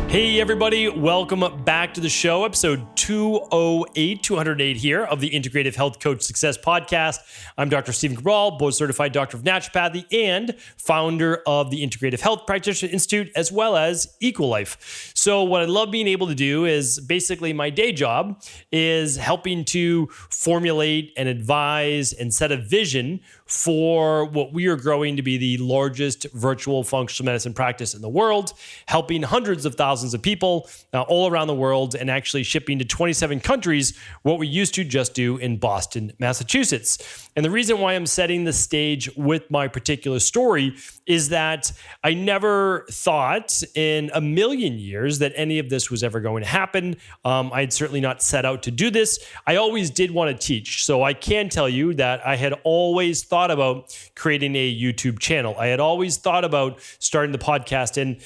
Hey everybody, welcome back to the show, episode 208 here of the Integrative Health Coach Success Podcast. I'm Dr. Stephen Cabral, board certified doctor of naturopathy and founder of the Integrative Health Practitioner Institute, as well as Equilife. So what I love being able to do is basically my day job is helping to formulate and advise and set a vision for what we are growing to be the largest virtual functional medicine practice in the world, helping hundreds of thousands of people all around the world and actually shipping to 27 countries what we used to just do in Boston, Massachusetts. And the reason why I'm setting the stage with my particular story is that I never thought in a million years that any of this was ever going to happen. I had certainly not set out to do this. I always did want to teach. So I can tell you that I had always thought about creating a YouTube channel. I had always thought about starting the podcast. And,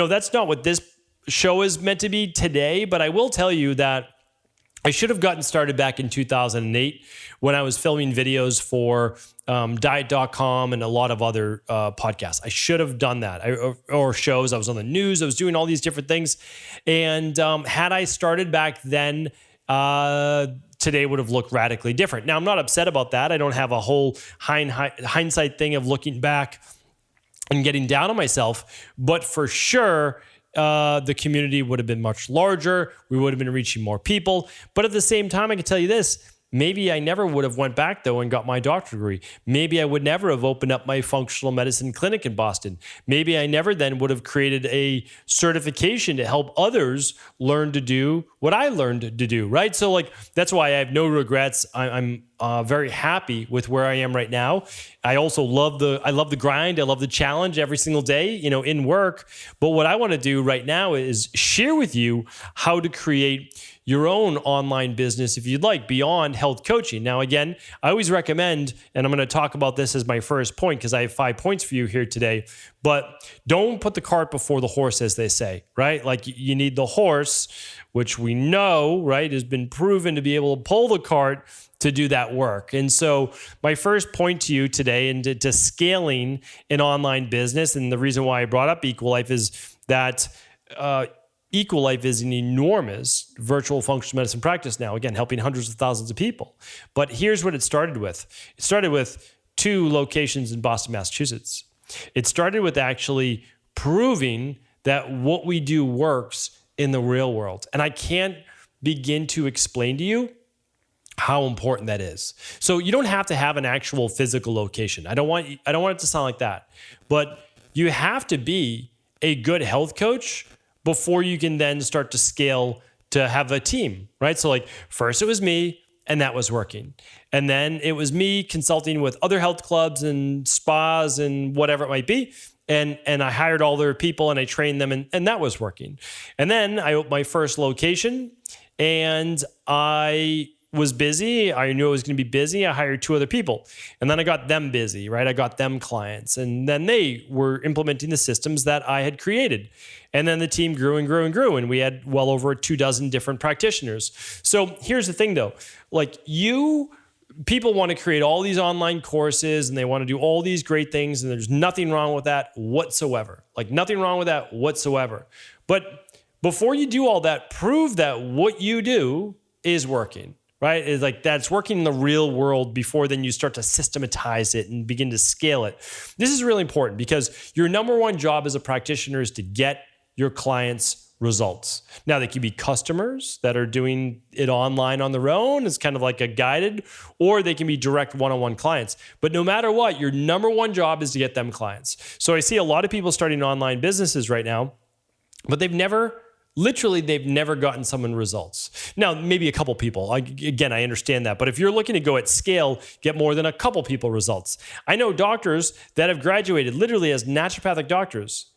that's not what this show is meant to be today, but I will tell you that I should have gotten started back in 2008 when I was filming videos for diet.com and a lot of other podcasts. I should have done that, or shows. I was on the news. I was doing all these different things. And had I started back then, today would have looked radically different. Now, I'm not upset about that. I don't have a whole hindsight thing of looking back and getting down on myself, but for sure, the community would have been much larger. We would have been reaching more people. But at the same time, I can tell you this, maybe I never would have went back though and got my doctorate degree. Maybe I would never have opened up my functional medicine clinic in Boston. Maybe I never then would have created a certification to help others learn to do what I learned to do, right? So that's why I have no regrets. I'm very happy with where I am right now. I also love the grind. I love the challenge every single day, in work. But what I want to do right now is share with you how to create your own online business, if you'd like, beyond health coaching. Now, again, I always recommend, and I'm going to talk about this as my first point because I have 5 points for you here today, but don't put the cart before the horse, as they say, right? Like you need the horse, which we know, right, has been proven to be able to pull the cart to do that work. And so my first point to you today into scaling an online business, and the reason why I brought up Equilife is that Equilife is an enormous virtual functional medicine practice now, again, helping hundreds of thousands of people. But here's what it started with. It started with 2 locations in Boston, Massachusetts. It started with actually proving that what we do works in the real world. And I can't begin to explain to you how important that is. So you don't have to have an actual physical location. I don't want it to sound like that. But you have to be a good health coach before you can then start to scale to have a team, right? So first it was me and that was working. And then it was me consulting with other health clubs and spas and whatever it might be. And I hired all their people and I trained them and that was working. And then I opened my first location and I was busy. I knew I was going to be busy. I hired 2 other people and then I got them busy, right? I got them clients and then they were implementing the systems that I had created. And then the team grew and grew and grew. And we had well over 24 different practitioners. So here's the thing though, people want to create all these online courses and they want to do all these great things. And there's nothing wrong with that whatsoever. Nothing wrong with that whatsoever. But before you do all that, prove that what you do is working. Right? It's that's working in the real world before then you start to systematize it and begin to scale it. This is really important because your number one job as a practitioner is to get your clients results. Now, they could be customers that are doing it online on their own. It's kind of like a guided, or they can be direct one-on-one clients. But no matter what, your number one job is to get them clients. So I see a lot of people starting online businesses right now, but they've never gotten someone results. Now, maybe a couple people. Again, I understand that. But if you're looking to go at scale, get more than a couple people results. I know doctors that have graduated literally as naturopathic doctors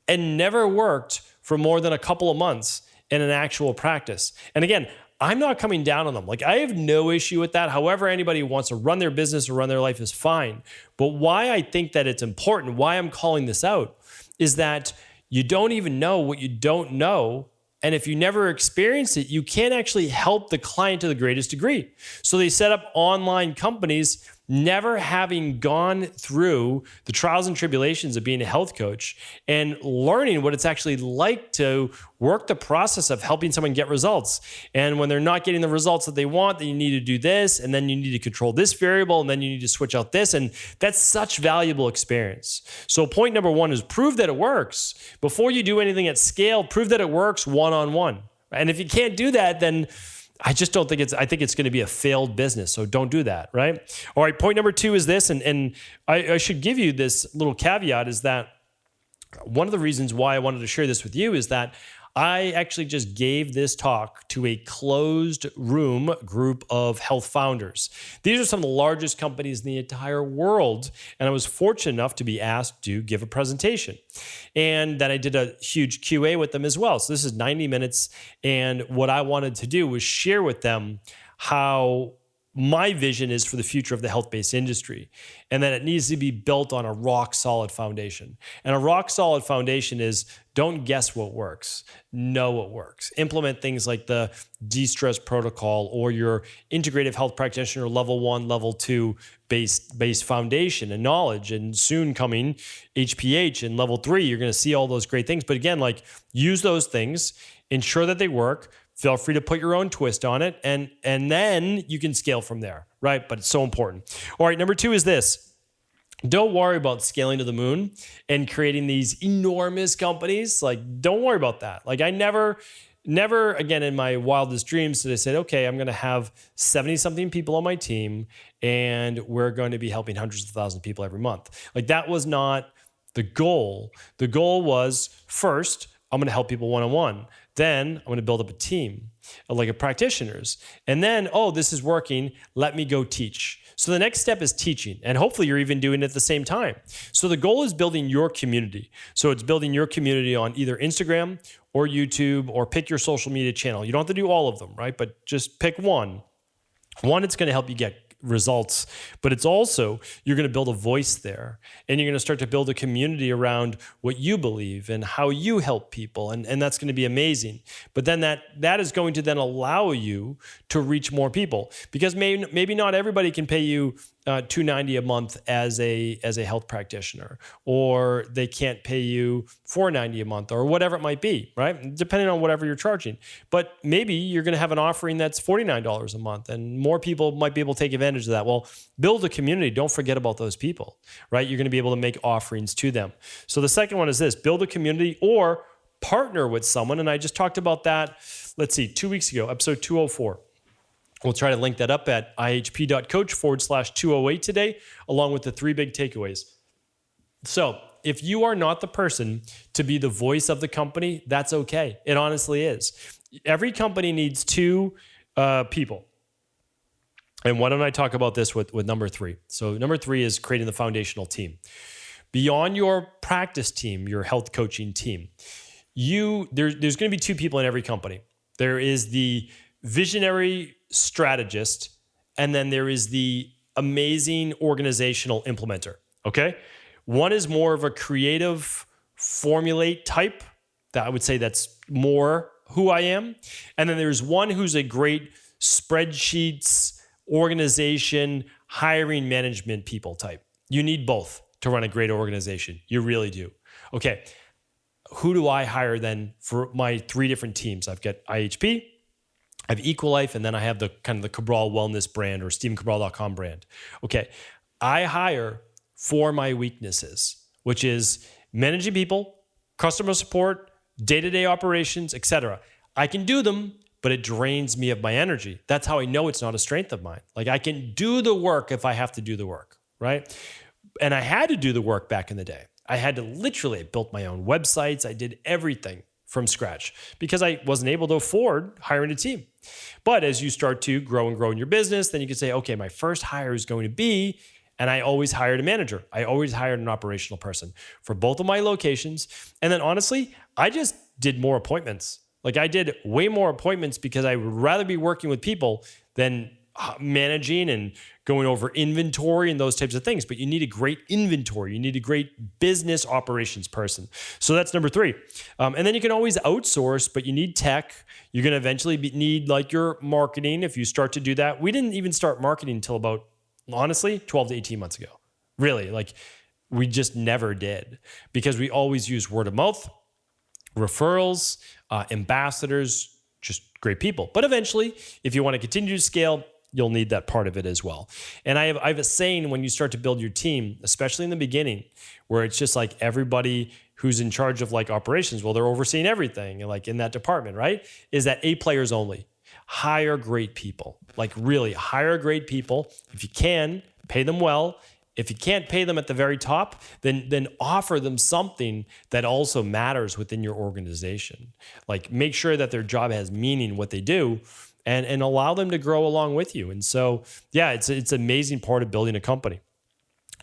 and never worked for more than a couple of months in an actual practice. And again, I'm not coming down on them. I have no issue with that. However, anybody who wants to run their business or run their life is fine. But why I think that it's important, why I'm calling this out, is that you don't even know what you don't know. And if you never experience it, you can't actually help the client to the greatest degree. So they set up online companies never having gone through the trials and tribulations of being a health coach and learning what it's actually like to work the process of helping someone get results. And when they're not getting the results that they want, then you need to do this, and then you need to control this variable, and then you need to switch out this. And that's such valuable experience. So point number one is prove that it works. Before you do anything at scale, prove that it works one-on-one. And if you can't do that, then I just don't think I think it's going to be a failed business. So don't do that, right? All right, point number two is this, and I should give you this little caveat, is that one of the reasons why I wanted to share this with you is that I actually just gave this talk to a closed room group of health founders. These are some of the largest companies in the entire world, and I was fortunate enough to be asked to give a presentation. And then I did a huge QA with them as well. So this is 90 minutes, and what I wanted to do was share with them how my vision is for the future of the health-based industry, and that it needs to be built on a rock-solid foundation. And a rock-solid foundation is don't guess what works, know what works. Implement things like the de-stress protocol or your integrative health practitioner level 1, level 2 base foundation and knowledge, and soon coming HPH and level 3. You're going to see all those great things. But again, like, use those things, ensure that they work. Feel free to put your own twist on it, and then you can scale from there, right? But it's so important. All right, number two is this. Don't worry about scaling to the moon and creating these enormous companies. Like, don't worry about that. Like, I never, again, in my wildest dreams did I say, okay, I'm going to have 70-something people on my team, and we're going to be helping hundreds of thousands of people every month. Like, that was not the goal. The goal was, first, I'm going to help people one-on-one. Then I'm going to build up a team, like a practitioners. And then, oh, this is working. Let me go teach. So the next step is teaching. And hopefully you're even doing it at the same time. So the goal is building your community. So it's building your community on either Instagram or YouTube, or pick your social media channel. You don't have to do all of them, right? But just pick one. One, it's going to help you get results, but it's also, you're going to build a voice there, and you're going to start to build a community around what you believe and how you help people, and that's going to be amazing. But then that is going to then allow you to reach more people, because maybe not everybody can pay you $290 a month as a health practitioner, or they can't pay you $490 a month, or whatever it might be, right? Depending on whatever you're charging. But maybe you're going to have an offering that's $49 a month, and more people might be able to take advantage of that. Well, build a community. Don't forget about those people, right? You're going to be able to make offerings to them. So the second one is this: build a community or partner with someone. And I just talked about that, 2 weeks ago, episode 204. We'll try to link that up at ihp.coach/208 today, along with the 3 big takeaways. So if you are not the person to be the voice of the company, that's okay. It honestly is. Every company needs 2 people. And why don't I talk about this with number 3? So number 3 is creating the foundational team. Beyond your practice team, your health coaching team, there's going to be 2 people in every company. There is the visionary strategist, and then there is the amazing organizational implementer, okay? One is more of a creative formulate type, that I would say that's more who I am. And then there's one who's a great spreadsheets, organization, hiring, management people type. You need both to run a great organization. You really do. Okay, who do I hire then for my 3 different teams? I've got IHP, I have Equalife, and then I have the kind of the Cabral wellness brand, or StephenCabral.com brand. Okay, I hire for my weaknesses, which is managing people, customer support, day-to-day operations, etc. I can do them, but it drains me of my energy. That's how I know it's not a strength of mine. Like, I can do the work if I have to do the work, right? And I had to do the work back in the day. I had to literally build my own websites. I did everything from scratch because I wasn't able to afford hiring a team. But as you start to grow in your business, then you can say, okay, my first hire is going to be, and I always hired a manager. I always hired an operational person for both of my locations. And then honestly, I just did more appointments. Like, I did way more appointments because I would rather be working with people than managing and going over inventory and those types of things. But you need a great inventory. You need a great business operations person. So that's number 3. And then you can always outsource, but you need tech. You're going to eventually need like your marketing if you start to do that. We didn't even start marketing until about honestly, 12 to 18 months ago. Really, like we just never did because we always use word of mouth, referrals, ambassadors, just great people. But eventually, if you want to continue to scale, you'll need that part of it as well. And I have a saying when you start to build your team, especially in the beginning, where it's just like everybody who's in charge of like operations, well, they're overseeing everything like in that department, right? Is that A players only. Hire great people, like really hire great people. If you can, pay them well. If you can't pay them at the very top, then offer them something that also matters within your organization. Like make sure that their job has meaning, what they do, and allow them to grow along with you. And so, yeah, it's an amazing part of building a company.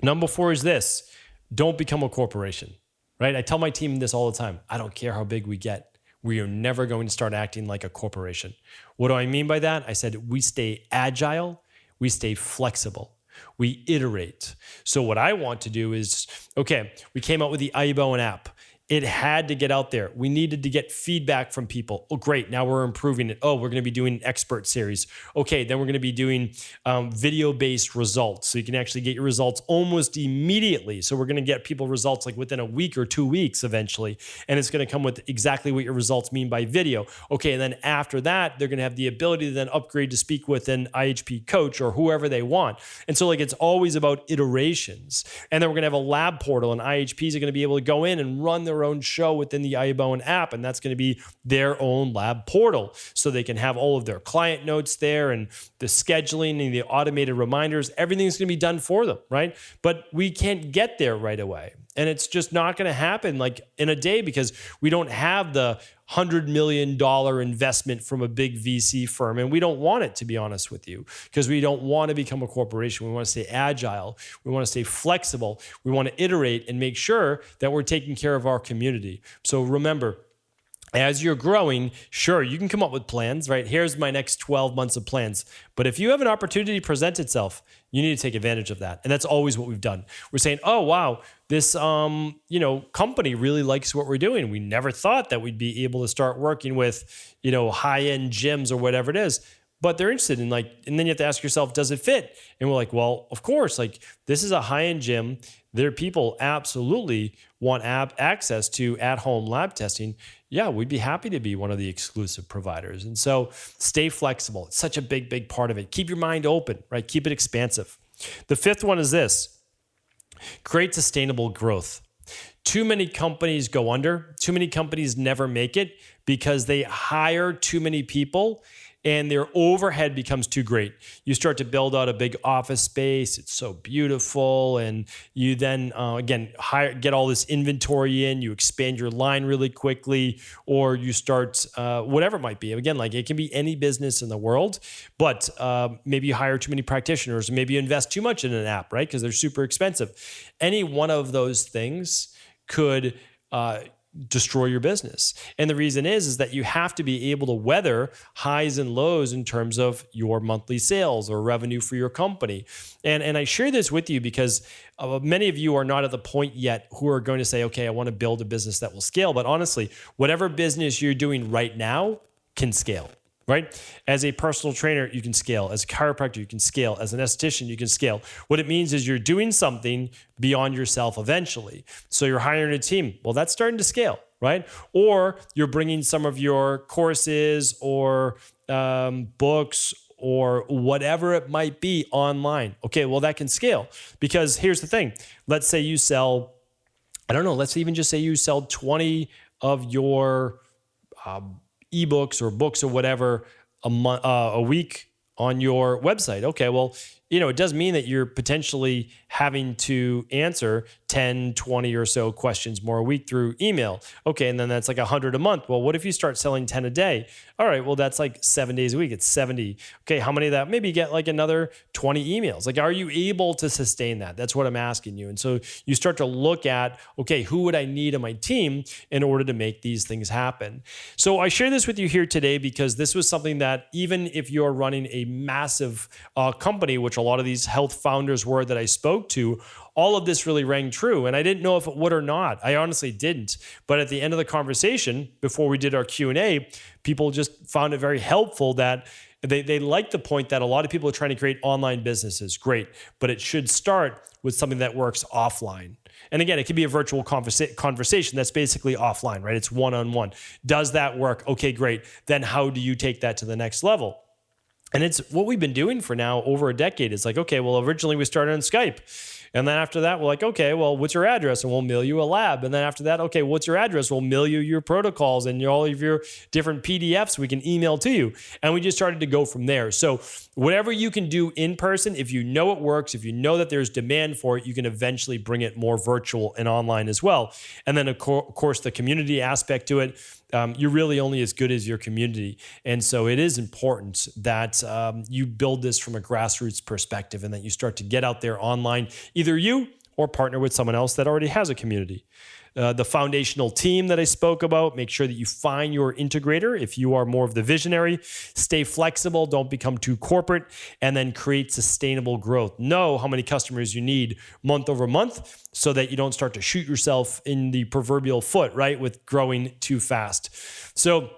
Number 4 is this: don't become a corporation, right? I tell my team this all the time. I don't care how big we get. We are never going to start acting like a corporation. What do I mean by that? I said we stay agile, we stay flexible. We iterate. So what I want to do is, okay, we came out with the iBone app. It had to get out there. We needed to get feedback from people. Oh, great. Now we're improving it. Oh, we're going to be doing an expert series. Okay, then we're going to be doing video-based results. So you can actually get your results almost immediately. So we're going to get people results like within a week or 2 weeks eventually. And it's going to come with exactly what your results mean by video. Okay, and then after that, they're going to have the ability to then upgrade to speak with an IHP coach or whoever they want. And so like it's always about iterations. And then we're going to have a lab portal, and IHPs are going to be able to go in and run their own show within the iBone app, and that's going to be their own lab portal, so they can have all of their client notes there and the scheduling and the automated reminders. Everything's going to be done for them, right? But we can't get there right away, and it's just not going to happen like in a day because we don't have the $100 million investment from a big VC firm. And we don't want it, to be honest with you, because we don't want to become a corporation. We want to stay agile. We want to stay flexible. We want to iterate and make sure that we're taking care of our community. So remember, as you're growing, sure, you can come up with plans, right? Here's my next 12 months of plans. But if you have an opportunity to present itself, you need to take advantage of that. And that's always what we've done. We're saying, oh, wow, this company really likes what we're doing. We never thought that we'd be able to start working with, high-end gyms or whatever it is. But they're interested in and then you have to ask yourself, does it fit? And we're like, well, of course, this is a high-end gym. Their people absolutely want access to at-home lab testing. Yeah, we'd be happy to be one of the exclusive providers. And so stay flexible. It's such a big, big part of it. Keep your mind open, right? Keep it expansive. The 5th one is this: create sustainable growth. Too many companies go under. Too many companies never make it because they hire too many people and their overhead becomes too great. You start to build out a big office space. It's so beautiful. And you then, get all this inventory in. You expand your line really quickly, or you start whatever it might be. Again, it can be any business in the world, but maybe you hire too many practitioners, or maybe you invest too much in an app, right? Because they're super expensive. Any one of those things could destroy your business. And the reason is that you have to be able to weather highs and lows in terms of your monthly sales or revenue for your company. And I share this with you because many of you are not at the point yet who are going to say, okay, I want to build a business that will scale. But honestly, whatever business you're doing right now can scale. Right? As a personal trainer, you can scale. As a chiropractor, you can scale. As an esthetician, you can scale. What it means is you're doing something beyond yourself eventually. So you're hiring a team. Well, that's starting to scale, right? Or you're bringing some of your courses or books or whatever it might be online. Okay, well, that can scale because here's the thing. Let's say you sell, let's even just say you sell 20 of your ebooks or books or whatever a week on your website. Okay, well, it does mean that you're potentially having to answer 10, 20 or so questions more a week through email. Okay, and then that's 100 a month. Well, what if you start selling 10 a day? All right, well, that's 7 days a week. It's 70. Okay, how many of that? Maybe you get another 20 emails. Are you able to sustain that? That's what I'm asking you. And so you start to look at, okay, who would I need on my team in order to make these things happen? So I share this with you here today because this was something that even if you're running a massive company, which a lot of these health founders were that I spoke to, all of this really rang true. And I didn't know if it would or not. I honestly didn't. But at the end of the conversation, before we did our Q&A, people just found it very helpful that they like the point that a lot of people are trying to create online businesses. Great, but it should start with something that works offline. And again, it could be a virtual conversation that's basically offline, right? It's one-on-one. Does that work? Okay, great. Then how do you take that to the next level? And it's what we've been doing for now over a decade. It's like, okay, well, originally we started on Skype. And then after that, we're like, okay, well, what's your address? And we'll mail you a lab. And then after that, okay, what's your address? We'll mail you your protocols and all of your different PDFs we can email to you. And we just started to go from there. So whatever you can do in person, if you know it works, if you know that there's demand for it, you can eventually bring it more virtual and online as well. And then, of course, the community aspect to it. You're really only as good as your community. And so it is important that you build this from a grassroots perspective and that you start to get out there online, either you or partner with someone else that already has a community. The foundational team that I spoke about, make sure that you find your integrator if you are more of the visionary. Stay flexible, don't become too corporate, and then create sustainable growth. Know how many customers you need month over month so that you don't start to shoot yourself in the proverbial foot, right, with growing too fast. So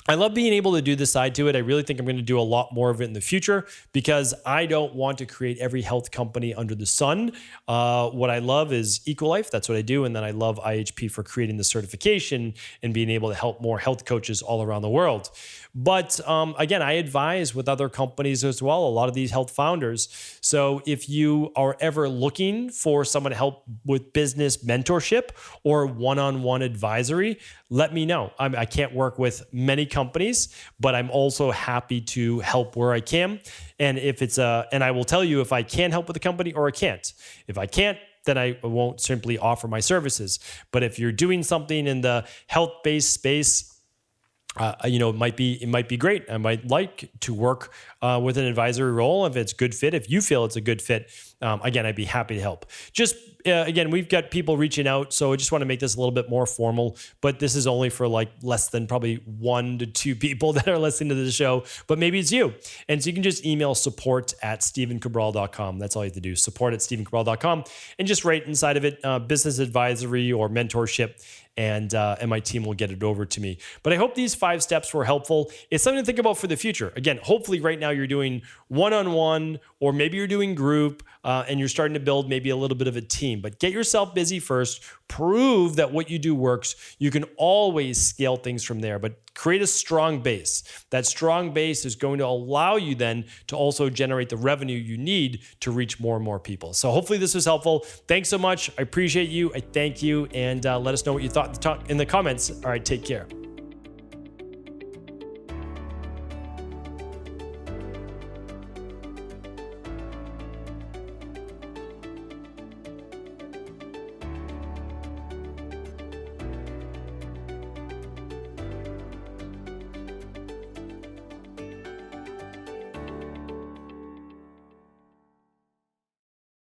I love being able to do this side to it. I really think I'm going to do a lot more of it in the future because I don't want to create every health company under the sun. What I love is Equalife. That's what I do. And then I love IHP for creating the certification and being able to help more health coaches all around the world. But again, I advise with other companies as well, a lot of these health founders. So if you are ever looking for someone to help with business mentorship or one-on-one advisory, let me know. I can't work with many companies, but I'm also happy to help where I can. And and I will tell you if I can help with a company or I can't. If I can't, then I won't simply offer my services. But if you're doing something in the health-based space, it might be great. I might like to work with an advisory role if it's a good fit. If you feel it's a good fit, again, I'd be happy to help. Just again, we've got people reaching out, so I just want to make this a little bit more formal. But this is only for like less than probably 1 to 2 people that are listening to the show. But maybe it's you, and so you can just email support@stevencabral.com. That's all you have to do. Support@stevencabral.com, and just write inside of it business advisory or mentorship. And my team will get it over to me. But I hope these 5 steps were helpful. It's something to think about for the future. Again, hopefully right now you're doing one-on-one, or maybe you're doing group, and you're starting to build maybe a little bit of a team. But get yourself busy first. Prove that what you do works. You can always scale things from there, but create a strong base. That strong base is going to allow you then to also generate the revenue you need to reach more and more people. So hopefully this was helpful. Thanks so much. I appreciate you. I thank you. And let us know what you thought in the comments. All right, take care.